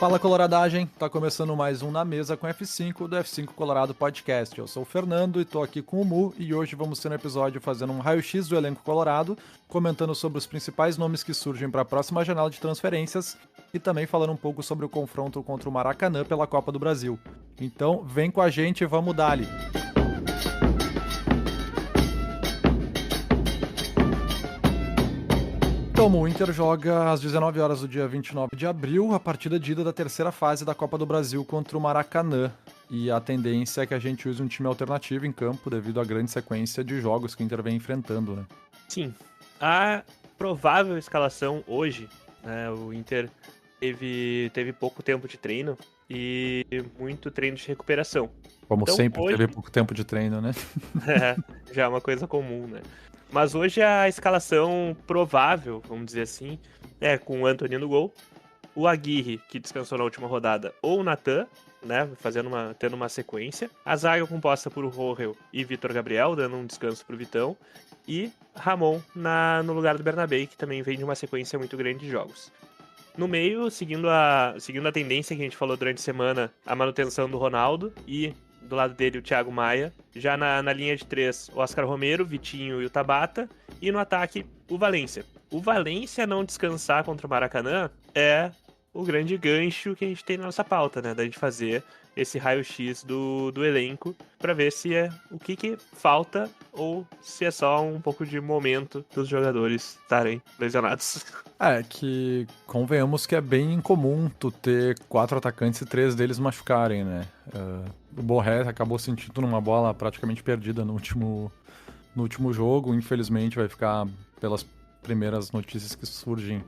Fala coloradagem, tá começando mais um Na Mesa com F5 do F5 Colorado Podcast. Eu sou o Fernando e tô aqui com o Mu e hoje vamos ter um episódio fazendo um raio-x do elenco colorado, comentando sobre os principais nomes que surgem para a próxima janela de transferências e também falando um pouco sobre o confronto contra o Maracanã pela Copa do Brasil. Então vem com a gente e vamos dali! Então, o Inter joga às 19 horas do dia 29 de abril, a partida de ida da terceira fase da Copa do Brasil contra o Maracanã. E a tendência é que a gente use um time alternativo em campo devido à grande sequência de jogos que o Inter vem enfrentando, né? Sim. A provável escalação hoje, né, o Inter teve pouco tempo de treino e muito treino de recuperação. Como Então, sempre, hoje... teve pouco tempo de treino, né? já é uma coisa comum, né? Mas hoje a escalação provável, vamos dizer assim, é com o Antony no gol, o Aguirre, que descansou na última rodada, ou o Natan, né, tendo uma sequência, a zaga composta por Rohel e Vitor Gabriel, dando um descanso pro Vitão, e Ramon no lugar do Bernabé, que também vem de uma sequência muito grande de jogos. No meio, seguindo a tendência que a gente falou durante a semana, a manutenção do Ronaldo e do lado dele o Thiago Maia. Já na linha de 3, o Oscar Romero, Vitinho e o Tabata. E no ataque, o Valência. O Valência não descansar contra o Maracanã é o grande gancho que a gente tem na nossa pauta, né? Da gente fazer esse raio-x do elenco para ver se é o que falta ou se é só um pouco de momento dos jogadores estarem lesionados. É, que convenhamos que é bem incomum tu ter 4 atacantes e 3 deles machucarem, né? O Borré acabou sentindo numa bola praticamente perdida no último jogo, infelizmente vai ficar, pelas primeiras notícias que surgem,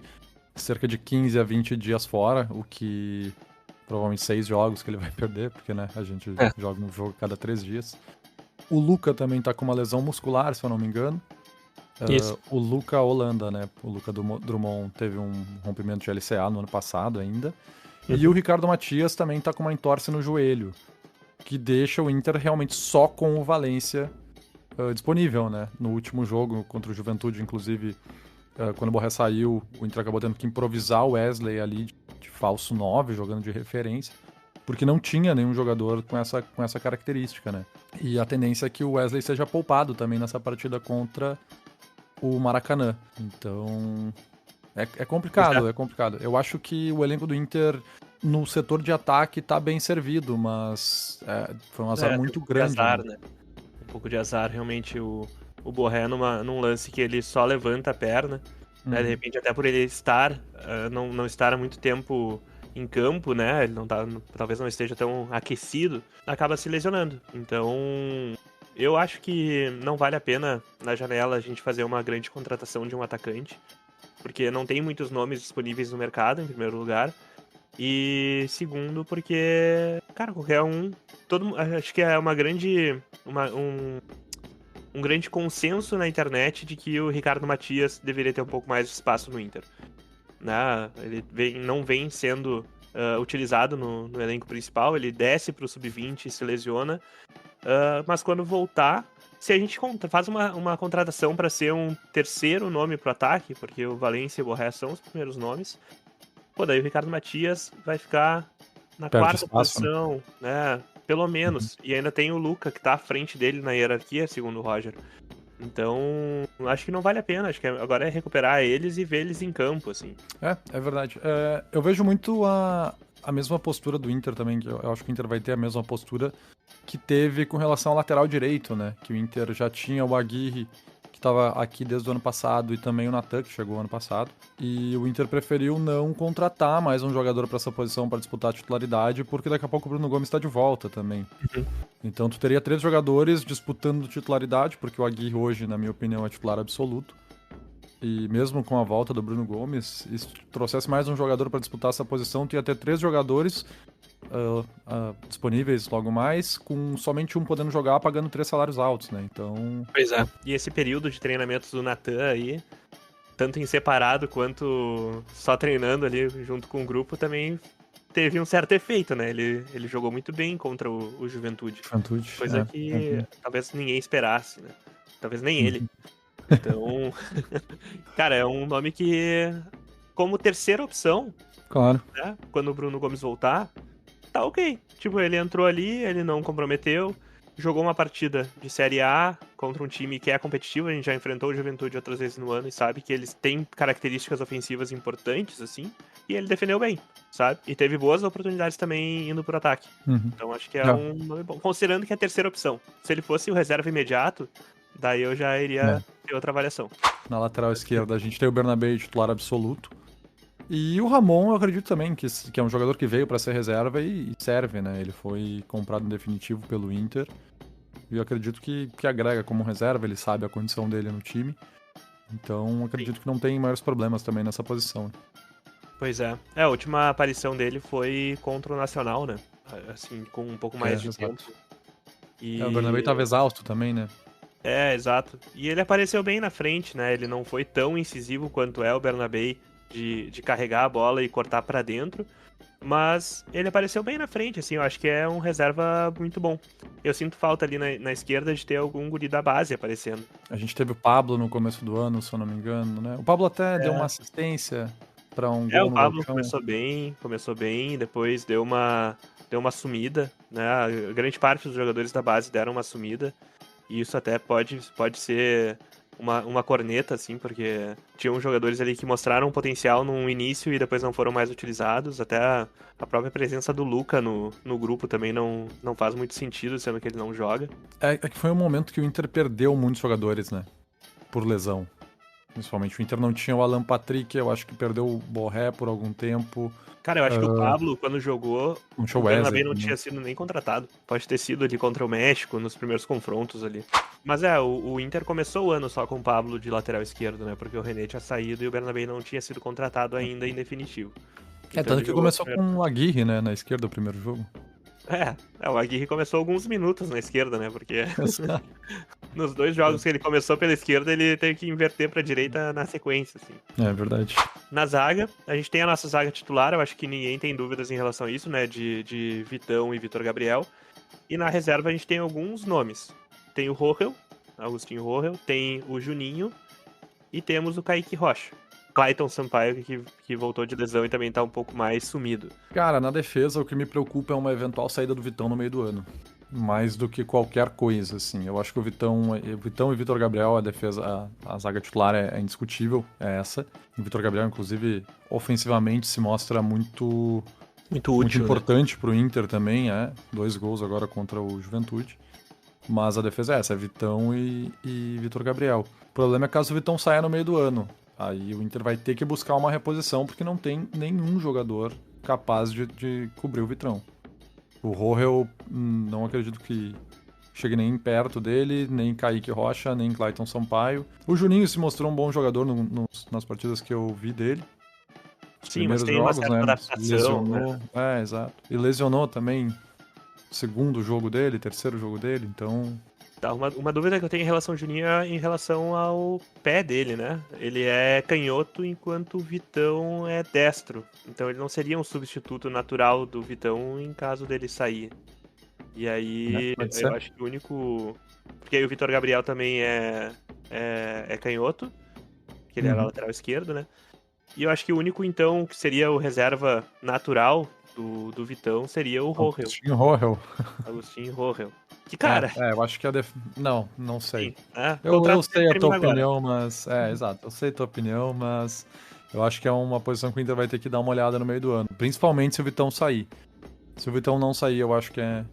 cerca de 15 a 20 dias fora, o que provavelmente 6 jogos que ele vai perder, porque né, a gente joga um jogo cada 3 dias. O Luca também tá com uma lesão muscular, se eu não me engano. O Luca Holanda, né? O Luca Drummond teve um rompimento de LCA no ano passado ainda. E o Ricardo Matias também tá com uma entorse no joelho, que deixa o Inter realmente só com o Valência disponível, né? No último jogo contra o Juventude, inclusive, quando o Borré saiu, o Inter acabou tendo que improvisar o Wesley ali de falso 9, jogando de referência, porque não tinha nenhum jogador com essa característica, né? E a tendência é que o Wesley seja poupado também nessa partida contra o Maracanã. Então, é complicado, é complicado. Eu acho que o elenco do Inter, no setor de ataque, tá bem servido, mas foi um azar muito grande. Azar, né? Um pouco de azar, realmente, o Borré num lance que ele só levanta a perna, né? De repente, até por ele não estar há muito tempo em campo, né? Ele talvez não esteja tão aquecido, acaba se lesionando. Então, eu acho que não vale a pena, na janela, a gente fazer uma grande contratação de um atacante, porque não tem muitos nomes disponíveis no mercado, em primeiro lugar, e segundo, porque, cara, qualquer um... acho que é um grande consenso na internet de que o Ricardo Matias deveria ter um pouco mais de espaço no Inter. Né? Ele não vem sendo utilizado no elenco principal, ele desce pro sub-20 e se lesiona, mas quando voltar, se a gente faz uma contratação para ser um terceiro nome pro ataque, porque o Valência e o Borré são os primeiros nomes, pô, daí o Ricardo Matias vai ficar na quarta posição, né? Pelo menos. E ainda tem o Luca, que tá à frente dele na hierarquia, segundo o Roger. Então, acho que não vale a pena. Acho que agora é recuperar eles e ver eles em campo, assim. É verdade. Eu vejo muito a mesma postura do Inter também. Eu acho que o Inter vai ter a mesma postura que teve com relação ao lateral direito, né? Que o Inter já tinha o Aguirre, que estava aqui desde o ano passado, e também o Natan, que chegou ano passado. E o Inter preferiu não contratar mais um jogador para essa posição para disputar a titularidade, porque daqui a pouco o Bruno Gomes está de volta também. Então tu teria 3 jogadores disputando titularidade, porque o Aguirre hoje, na minha opinião, é titular absoluto. E mesmo com a volta do Bruno Gomes, se trouxesse mais um jogador para disputar essa posição, tu ia ter 3 jogadores disponíveis logo mais, com somente um podendo jogar, pagando 3 salários altos, né? Então... Pois é. E esse período de treinamentos do Natan aí, tanto em separado quanto só treinando ali junto com o grupo, também teve um certo efeito, né? Ele jogou muito bem contra o Juventude. Coisa que talvez ninguém esperasse, né? Talvez nem ele. Então, cara, é um nome que como terceira opção, Claro. né? Quando o Bruno Gomes voltar, tá ok. Tipo, ele entrou ali, ele não comprometeu, jogou uma partida de Série A contra um time que é competitivo, a gente já enfrentou o Juventude outras vezes no ano e sabe que eles têm características ofensivas importantes, assim, e ele defendeu bem, sabe? E teve boas oportunidades também indo pro ataque. Uhum. Então acho que é um nome bom, considerando que é a terceira opção. Se ele fosse o reserva imediato, daí eu já iria ter outra avaliação. Na lateral esquerda a gente tem o Bernabé titular absoluto. E o Ramon, eu acredito também que é um jogador que veio para ser reserva e serve, né? Ele foi comprado em definitivo pelo Inter. E eu acredito que agrega como reserva, ele sabe a condição dele no time. Então, acredito que não tem maiores problemas também nessa posição. Pois é. A última aparição dele foi contra o Nacional, né? Assim, com um pouco mais de exato. tempo. E... O Bernabé estava exausto também, né? exato. E ele apareceu bem na frente, né? Ele não foi tão incisivo quanto é o Bernabé de carregar a bola e cortar pra dentro. Mas ele apareceu bem na frente, assim, eu acho que é um reserva muito bom. Eu sinto falta ali na esquerda de ter algum guri da base aparecendo. A gente teve o Pablo no começo do ano, se eu não me engano, né? O Pablo até deu uma assistência para um gol O no Pablo Gauchão. começou bem, depois deu uma sumida, né? A grande parte dos jogadores da base deram uma sumida. E isso até pode ser uma corneta, assim, porque tinham jogadores ali que mostraram um potencial no início e depois não foram mais utilizados. Até a própria presença do Luca no grupo também não faz muito sentido, sendo que ele não joga. É que foi um momento que o Inter perdeu muitos jogadores, né? Por lesão. Principalmente o Inter não tinha o Alan Patrick, eu acho que perdeu o Borré por algum tempo. Cara, eu acho que o Pablo, quando jogou, Não tinha o o Wesley Bernabé não também. tinha sido nem contratado. Pode ter sido ali contra o México, nos primeiros confrontos ali. Mas o Inter começou o ano só com o Pablo de lateral esquerdo, né? Porque o René tinha saído e o Bernabé não tinha sido contratado ainda em definitivo. Então Tanto ele que jogou começou primeiro. com o Aguirre, né, na esquerda, o primeiro jogo. O Aguirre começou alguns minutos na esquerda, né? Porque nos dois jogos que ele começou pela esquerda, ele teve que inverter pra direita na sequência, assim. É verdade. Na zaga, a gente tem a nossa zaga titular, eu acho que ninguém tem dúvidas em relação a isso, né? De Vitão e Vitor Gabriel. E na reserva a gente tem alguns nomes. Tem o Rohel, Agostinho Rohel, tem o Juninho e temos o Kaique Rocha. Clayton Sampaio, que voltou de lesão e também tá um pouco mais sumido. Cara, na defesa, o que me preocupa é uma eventual saída do Vitão no meio do ano. Mais do que qualquer coisa, assim. Eu acho que o Vitão e Vitor Gabriel, a defesa, a zaga titular é indiscutível, é essa. O Vitor Gabriel, inclusive, ofensivamente se mostra muito útil, importante pro Inter também, 2 gols agora contra o Juventude. Mas a defesa é essa, é Vitão e Vitor Gabriel. O problema é caso o Vitão saia no meio do ano. Aí o Inter vai ter que buscar uma reposição, porque não tem nenhum jogador capaz de cobrir o Vitão. O Rohel, não acredito que chegue nem perto dele, nem Kaique Rocha, nem Clayton Sampaio. O Juninho se mostrou um bom jogador nas partidas que eu vi dele. Os Sim, mas primeiros tem jogos, uma certa adaptação, lesionou. né? Exato. E lesionou também o segundo jogo dele, terceiro jogo dele, então... Tá, uma dúvida que eu tenho em relação ao Juninho é em relação ao pé dele, né? Ele é canhoto enquanto o Vitão é destro. Então ele não seria um substituto natural do Vitão em caso dele sair. E aí pode eu ser. acho que o único. Porque aí o Vitor Gabriel também é canhoto, que ele era lateral esquerdo, né? E eu acho que o único, então, que seria o reserva natural do Vitão seria o Rohel. Agostinho Rohel. Agostinho Rohel. Que cara. Eu acho que não sei. Sim, Eu contrato sei a tua termina agora. opinião, mas... exato. Eu sei a tua opinião, mas... Eu acho que é uma posição que o Inter vai ter que dar uma olhada no meio do ano. Principalmente se o Vitão sair. Se o Vitão não sair, eu acho que é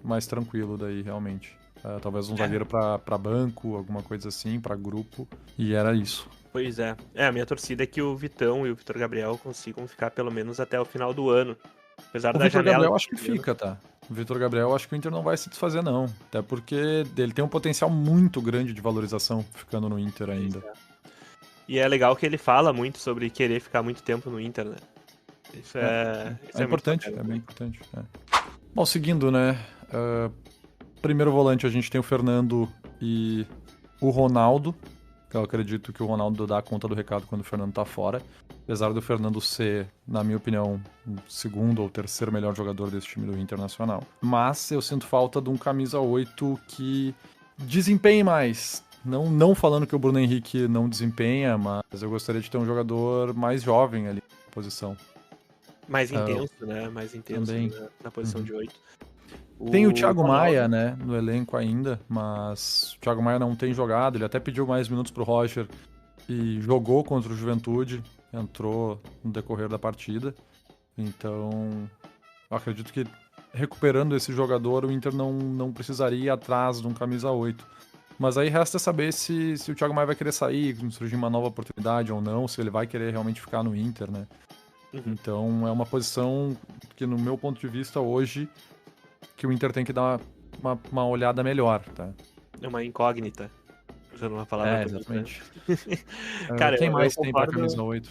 mais tranquilo daí, realmente. Talvez um zagueiro pra banco, alguma coisa assim, pra grupo. E era isso. Pois é. A minha torcida é que o Vitão e o Vitor Gabriel consigam ficar pelo menos até o final do ano. Apesar O da Vitor janela. Gabriel acho que fica, tá? O Vitor Gabriel acho que o Inter não vai se desfazer, não. Até porque ele tem um potencial muito grande de valorização ficando no Inter ainda. E é legal que ele fala muito sobre querer ficar muito tempo no Inter, né? Isso é importante, é bem importante. Bom, seguindo, né? Primeiro volante a gente tem o Fernando e o Ronaldo. Eu acredito que o Ronaldo dá conta do recado quando o Fernando tá fora. Apesar do Fernando ser, na minha opinião, o segundo ou terceiro melhor jogador desse time do Internacional. Mas eu sinto falta de um camisa 8 que desempenhe mais. Não falando que o Bruno Henrique não desempenha, mas eu gostaria de ter um jogador mais jovem ali na posição. Mais intenso, né? Mais intenso ali Também. na posição de 8. Tem o O Thiago Ronaldo, Maia, né, no elenco ainda, mas o Thiago Maia não tem jogado. Ele até pediu mais minutos pro Roger e jogou contra o Juventude, entrou no decorrer da partida. Então, eu acredito que recuperando esse jogador, o Inter não precisaria ir atrás de um camisa 8. Mas aí resta saber se o Thiago Maia vai querer sair, se surgir uma nova oportunidade ou não, se ele vai querer realmente ficar no Inter, né? Uhum. Então é uma posição que, no meu ponto de vista, hoje, que o Inter tem que dar uma olhada melhor, tá? É uma incógnita, usando uma palavra bonita. Exatamente. Cara, Quem eu mais tem pra concordo, camisa 8?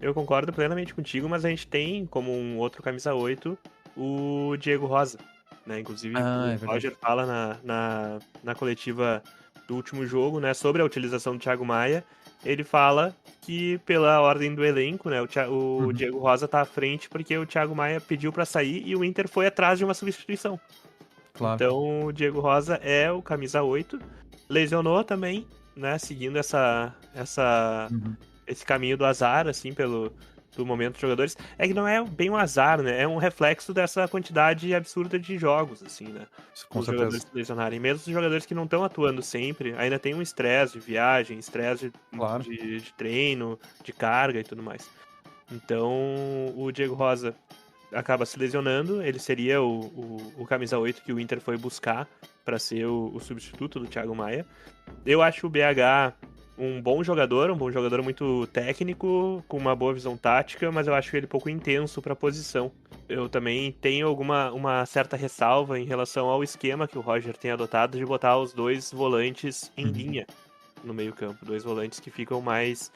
eu concordo plenamente contigo, mas a gente tem como um outro camisa 8 o Diego Rosa, né? Inclusive, Ah, é o verdade. Roger fala na coletiva do último jogo, né, sobre a utilização do Thiago Maia. Ele fala que, pela ordem do elenco, né, o Diego Rosa tá à frente porque o Thiago Maia pediu pra sair e o Inter foi atrás de uma substituição. Claro. Então, o Diego Rosa é o camisa 8. Lesionou também, né? Seguindo esse caminho do azar, assim, do momento dos jogadores. É que não é bem um azar, né? É um reflexo dessa quantidade absurda de jogos, assim, né? Com Os certeza. jogadores se lesionarem. Mesmo os jogadores que não estão atuando sempre, ainda tem um estresse de viagem, estresse Claro. de treino, de carga e tudo mais. Então, o Diego Rosa acaba se lesionando, ele seria o camisa 8 que o Inter foi buscar para ser o substituto do Thiago Maia. Eu acho o BH um bom jogador muito técnico, com uma boa visão tática, mas eu acho ele pouco intenso para a posição. Eu também tenho uma certa ressalva em relação ao esquema que o Roger tem adotado de botar os dois volantes em linha no meio-campo, dois volantes que ficam mais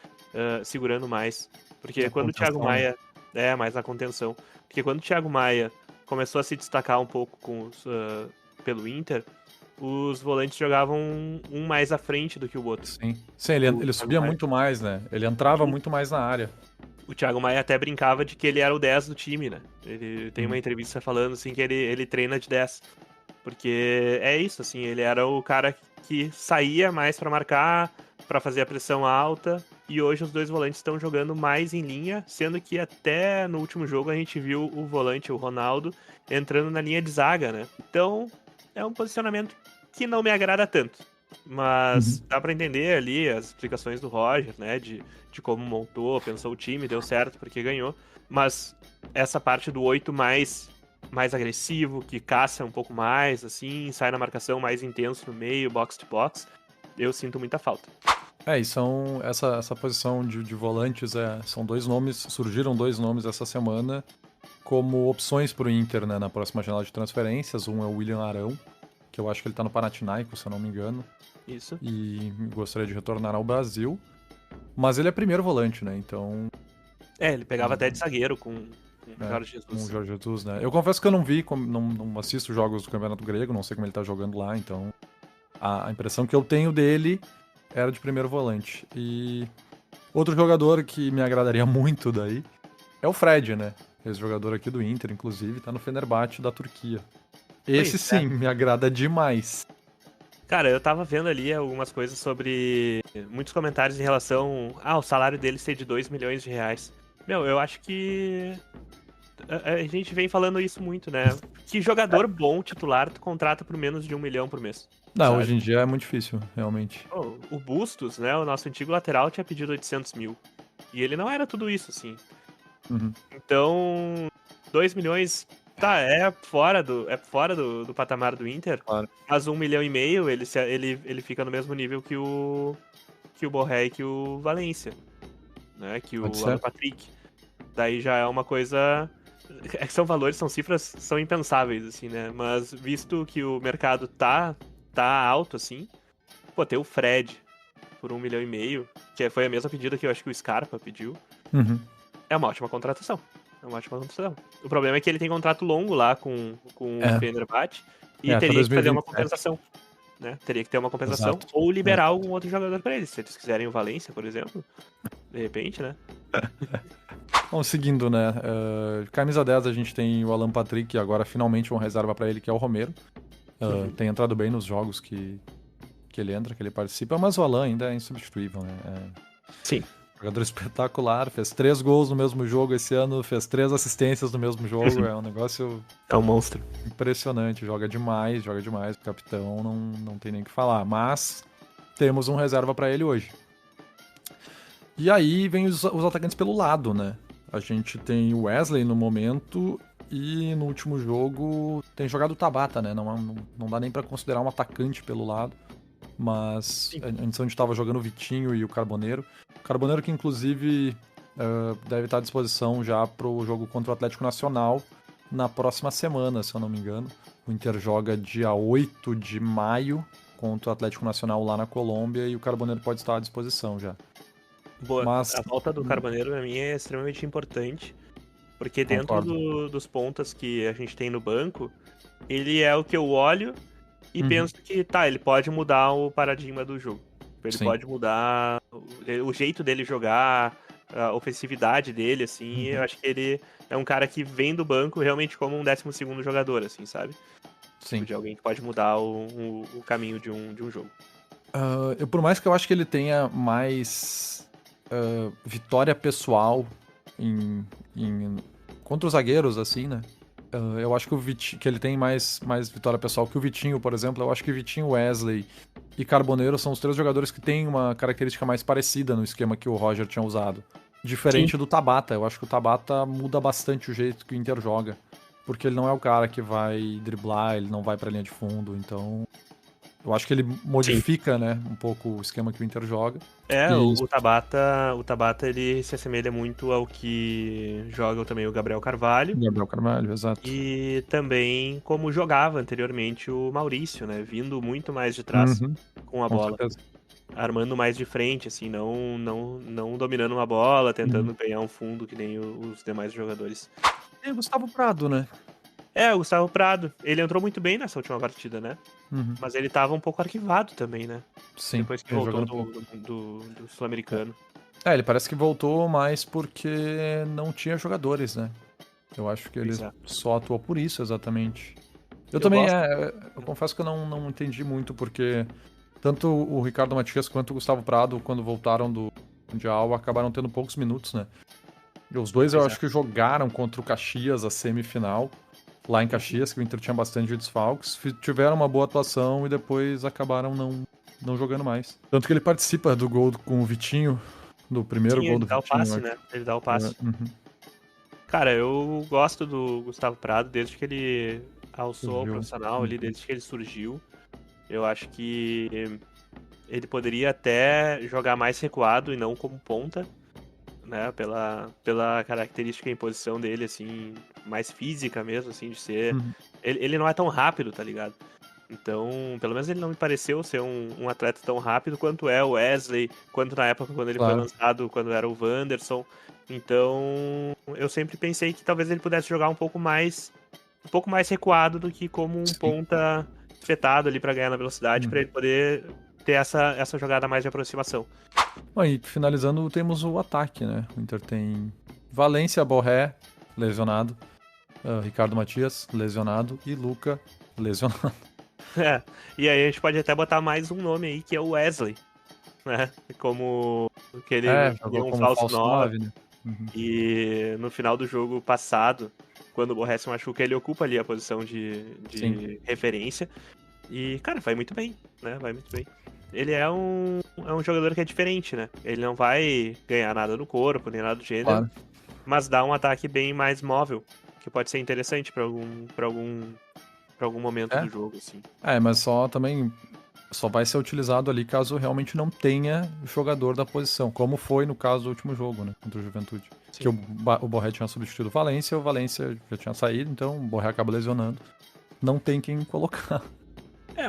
segurando mais. Porque A quando o Thiago contenção, né? Maia é mais na contenção. Porque quando o Thiago Maia começou a se destacar um pouco pelo Inter, os volantes jogavam um mais à frente do que o outro. Sim, ele Thiago subia Maia. muito mais, né? Ele entrava muito mais na área. O Thiago Maia até brincava de que ele era o 10 do time, né? Ele tem uma entrevista falando assim que ele treina de 10. Porque é isso, assim, ele era o cara que saía mais pra marcar, pra fazer a pressão alta, e hoje os dois volantes estão jogando mais em linha, sendo que até no último jogo a gente viu o volante, o Ronaldo, entrando na linha de zaga, né? Então, é um posicionamento que não me agrada tanto. Mas dá pra entender ali as explicações do Roger, né? De como montou, pensou o time, deu certo porque ganhou. Mas essa parte do 8 mais agressivo, que caça um pouco mais, assim, sai na marcação mais intenso no meio, box to box, eu sinto muita falta. E essa posição de volantes, são dois nomes, surgiram dois nomes essa semana como opções pro Inter, né, na próxima janela de transferências. Um é o William Arão, que eu acho que ele tá no Panathinaikos, se eu não me engano, Isso. e gostaria de retornar ao Brasil. Mas ele é primeiro volante, né, então... Ele pegava até de zagueiro com o Jorge Jesus. Com o Jorge Jesus, né. Eu confesso que eu não vi, não assisto jogos do Campeonato Grego, não sei como ele tá jogando lá, então... A impressão que eu tenho dele era de primeiro volante. E outro jogador que me agradaria muito daí é o Fred, né? Esse jogador aqui do Inter, inclusive, tá no Fenerbahçe da Turquia. Esse Pois sim, me agrada demais. Cara, eu tava vendo ali algumas coisas sobre muitos comentários em relação ao salário dele ser de 2 milhões de reais. Meu, eu acho que a gente vem falando isso muito, né? Que jogador bom, titular, tu contrata por menos de 1 milhão por mês. Não, sabe? hoje em dia é muito difícil, realmente. O Bustos, né, o nosso antigo lateral, tinha pedido 800 mil. E ele não era tudo isso, assim. Uhum. Então, 2 milhões, tá, é fora do patamar do Inter. Claro. Mas 1,5 milhão, ele fica no mesmo nível que o Borré e que o Valência, né, que Pode o ser. Alan Patrick. Daí já é uma coisa... É que são valores, são cifras, são impensáveis, assim, né? Mas visto que o mercado tá alto, assim, pô, ter o Fred por 1,5 milhão, que foi a mesma pedida que eu acho que o Scarpa pediu, Uhum. é uma ótima contratação. O problema é que ele tem contrato longo lá com o Fenerbahçe e até teria que fazer uma 2027. compensação. Né? Teria que ter uma compensação Exato. ou liberar algum outro jogador pra eles. Se eles quiserem o Valência, por exemplo, de repente, né? Bom, seguindo, né? Camisa 10 a gente tem o Alan Patrick, e agora finalmente uma reserva pra ele, que é o Romero. Tem entrado bem nos jogos que que ele entra, que ele participa, mas o Alan ainda é insubstituível, né? Sim. Jogador espetacular, fez 3 gols no mesmo jogo esse ano, fez 3 assistências no mesmo jogo, é um negócio É um monstro. impressionante, joga demais, o capitão não tem nem o que falar, mas temos um reserva pra ele hoje. E aí vem os atacantes pelo lado, né? A gente tem o Wesley no momento e no último jogo tem jogado o Tabata, né? Não dá nem pra considerar um atacante pelo lado. Mas antes onde estava jogando o Vitinho e o Carboneiro. O Carboneiro que inclusive deve estar à disposição já pro jogo contra o Atlético Nacional na próxima semana, se eu não me engano. O Inter joga dia 8 de maio contra o Atlético Nacional lá na Colômbia e o Carboneiro pode estar à disposição já. Boa. Mas- A volta do Carboneiro, pra mim, é extremamente importante. Porque dentro Concordo. dos pontas que a gente tem no banco, ele é o que eu olho e penso que, tá, ele pode mudar o paradigma do jogo. Ele Sim. pode mudar o jeito dele jogar, a ofensividade dele, assim. Eu acho que ele é um cara que vem do banco realmente como um 12º jogador, assim, sabe? Sim. De alguém que pode mudar o caminho de um jogo. Por mais que eu acho que ele tenha mais vitória pessoal contra os zagueiros, assim, né? Eu acho que que ele tem mais vitória pessoal que o Vitinho, por exemplo. Eu acho que Vitinho, Wesley e Carboneiro são os 3 jogadores que têm uma característica mais parecida no esquema que o Roger tinha usado. Diferente do Tabata. Eu acho que o Tabata muda bastante o jeito que o Inter joga. Porque ele não é o cara que vai driblar, ele não vai pra linha de fundo, então... Eu acho que ele modifica, né, um pouco o esquema que o Inter joga. O Tabata ele se assemelha muito ao que joga também o Gabriel Carvalho. Gabriel Carvalho, exato. E também como jogava anteriormente o Maurício, né? Vindo muito mais de trás com a bola. Certeza. Armando mais de frente, assim, não dominando uma bola, tentando ganhar um fundo que nem os demais jogadores. E o Gustavo Prado, né? O Gustavo Prado, ele entrou muito bem nessa última partida, né? Mas ele tava um pouco arquivado também, né? Sim. Depois que voltou do Sul-Americano. Ele parece que voltou mais porque não tinha jogadores, né? Eu acho que ele só atuou por isso, exatamente. Eu também, eu confesso que eu não entendi muito, porque tanto o Ricardo Matias quanto o Gustavo Prado, quando voltaram do Mundial, acabaram tendo poucos minutos, né? E os dois eu acho que jogaram contra o Caxias a semifinal, lá em Caxias, que o Inter tinha bastante desfalques, tiveram uma boa atuação e depois acabaram não jogando mais. Tanto que ele participa do gol com o Vitinho, do primeiro gol do Vitinho. Ele dá o passe, né? Ele dá o passe. Cara, eu gosto do Gustavo Prado desde que ele alçou ao profissional ali, desde que ele surgiu. Eu acho que ele poderia até jogar mais recuado e não como ponta, né? Pela característica em posição dele, assim, mais física mesmo, assim, de ser... Ele não é tão rápido, tá ligado? Então, pelo menos ele não me pareceu ser um atleta tão rápido quanto é o Wesley, quanto na época quando ele foi lançado, quando era o Wanderson. Então, eu sempre pensei que talvez ele pudesse jogar um pouco mais recuado do que como um ponta espetado ali pra ganhar na velocidade, pra ele poder ter essa jogada mais de aproximação. E finalizando, temos o ataque, né? O Inter tem Valência, Borré, lesionado, Ricardo Matias, lesionado, e Luca, lesionado. E aí a gente pode até botar mais um nome aí, que é o Wesley, né? Como que ele jogou um como falso 9, né? E no final do jogo passado, quando o Borré se machuca, ele ocupa ali a posição de referência. E, cara, vai muito bem, né? Vai muito bem. Ele é um jogador que é diferente, né? Ele não vai ganhar nada no corpo, nem nada do gênero, mas dá um ataque bem mais móvel, que pode ser interessante pra algum momento do jogo, assim. Mas só vai ser utilizado ali caso realmente não tenha jogador da posição, como foi no caso do último jogo, né, contra o Juventude. Que o Borré tinha substituído o Valência já tinha saído, então o Borré acaba lesionando. Não tem quem colocar.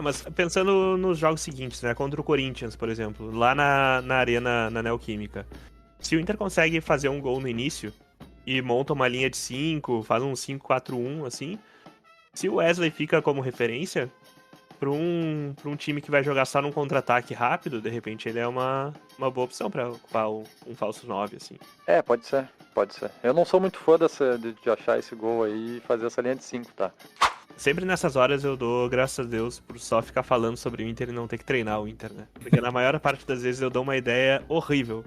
Mas pensando nos jogos seguintes, né, contra o Corinthians, por exemplo, lá na arena, na Neoquímica, se o Inter consegue fazer um gol no início e monta uma linha de 5, faz um 5-4-1, assim, se o Wesley fica como referência, pra um time que vai jogar só num contra-ataque rápido, de repente ele é uma boa opção pra ocupar um falso 9, assim. Pode ser. Eu não sou muito fã de achar esse gol aí e fazer essa linha de 5, tá? Sempre nessas horas eu dou graças a Deus por só ficar falando sobre o Inter e não ter que treinar o Inter, né? Porque na maior parte das vezes eu dou uma ideia horrível.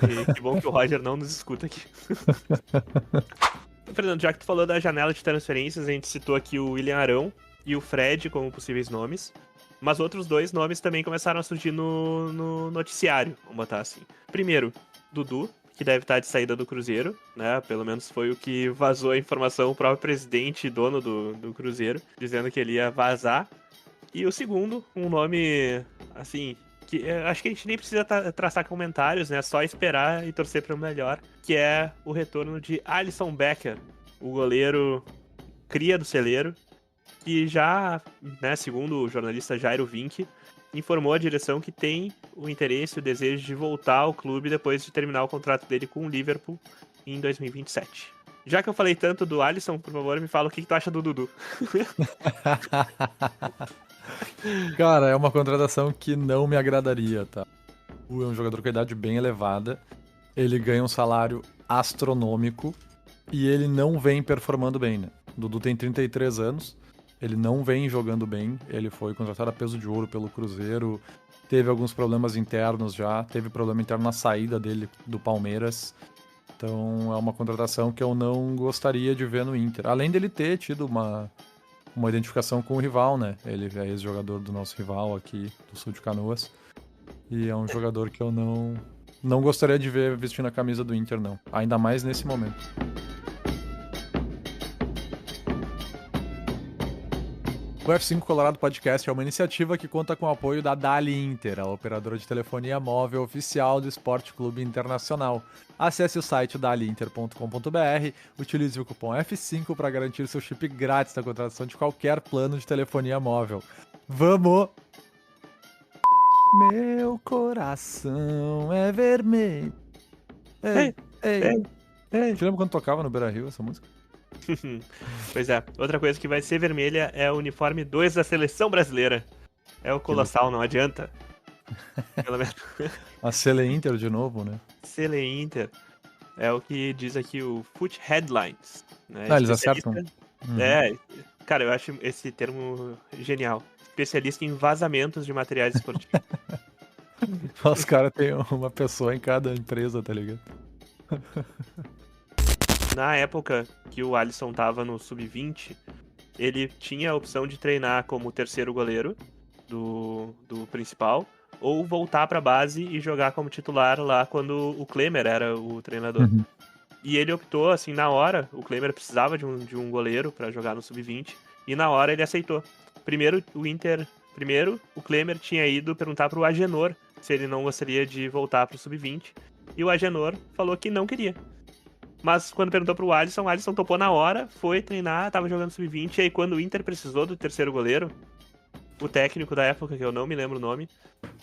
E que bom que o Roger não nos escuta aqui. Fernando, já que tu falou da janela de transferências, a gente citou aqui o William Arão e o Fred como possíveis nomes. Mas outros 2 nomes também começaram a surgir no noticiário, vamos botar assim. Primeiro, Dudu, que deve estar de saída do Cruzeiro, né? Pelo menos foi o que vazou a informação, o próprio presidente e dono do Cruzeiro, dizendo que ele ia vazar. E o segundo, um nome, assim, que acho que a gente nem precisa traçar comentários, né? Só esperar e torcer para o melhor, que é o retorno de Alisson Becker, o goleiro cria do Celeiro, que já, né, segundo o jornalista Jairo Vinck, informou a direção que tem o interesse e o desejo de voltar ao clube depois de terminar o contrato dele com o Liverpool em 2027. Já que eu falei tanto do Alisson, por favor, me fala o que tu acha do Dudu. Cara, é uma contratação que não me agradaria, tá? O é um jogador com idade bem elevada, ele ganha um salário astronômico e ele não vem performando bem, né? O Dudu tem 33 anos, ele não vem jogando bem, ele foi contratado a peso de ouro pelo Cruzeiro, teve alguns problemas internos já, teve problema interno na saída dele do Palmeiras, então é uma contratação que eu não gostaria de ver no Inter. Além dele ter tido uma identificação com o rival, né? Ele é ex-jogador do nosso rival aqui do sul de Canoas, e é um jogador que eu não gostaria de ver vestindo a camisa do Inter, não, ainda mais nesse momento. O F5 Colorado Podcast é uma iniciativa que conta com o apoio da Dali Inter, a operadora de telefonia móvel oficial do Esporte Clube Internacional. Acesse o site daliinter.com.br, utilize o cupom F5 para garantir seu chip grátis na contratação de qualquer plano de telefonia móvel. Vamos! Meu coração é vermelho. Ei, ei, ei. Te lembra quando tocava no Beira-Rio essa música? Pois é, outra coisa que vai ser vermelha é o uniforme 2 da seleção brasileira. É o colossal, não adianta. Pelo menos. A Sele Inter de novo, né? Sele Inter. É o que diz aqui o Foot Headlines. Né? Eles acertam. É, cara, eu acho esse termo genial. Especialista em vazamentos de materiais esportivos. Os caras têm uma pessoa em cada empresa, tá ligado? Na época que o Alisson tava no Sub-20, ele tinha a opção de treinar como terceiro goleiro do principal, ou voltar pra base e jogar como titular lá quando o Klemer era o treinador. Uhum. E ele optou, assim, na hora, o Klemer precisava de um goleiro pra jogar no Sub-20, e na hora ele aceitou. Primeiro, o Klemer tinha ido perguntar pro Agenor se ele não gostaria de voltar pro Sub-20, e o Agenor falou que não queria. Mas quando perguntou pro Alisson, o Alisson topou na hora, foi treinar, tava jogando Sub-20, e aí quando o Inter precisou do terceiro goleiro, o técnico da época, que eu não me lembro o nome,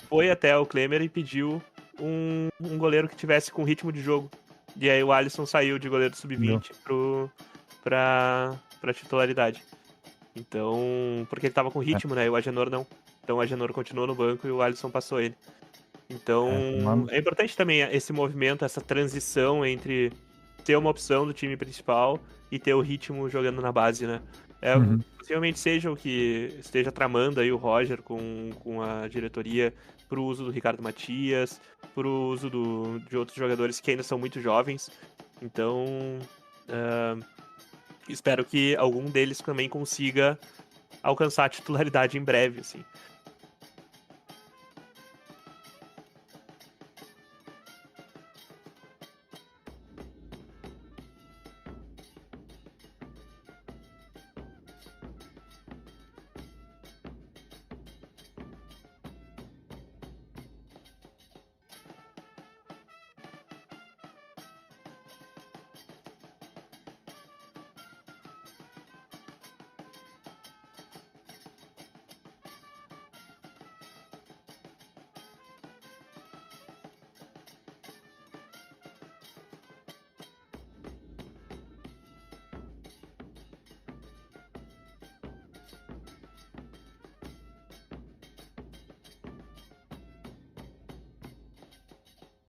foi até o Klemer e pediu um goleiro que tivesse com ritmo de jogo. E aí o Alisson saiu de goleiro Sub-20 pra titularidade. Então, porque ele tava com ritmo, né, e o Agenor não. Então o Agenor continuou no banco e o Alisson passou ele. Então, é importante também esse movimento, essa transição entre ter uma opção do time principal e ter o ritmo jogando na base, né? Possivelmente seja o que esteja tramando aí o Roger com a diretoria pro uso do Ricardo Matias, pro uso de outros jogadores que ainda são muito jovens. Então, espero que algum deles também consiga alcançar a titularidade em breve, assim.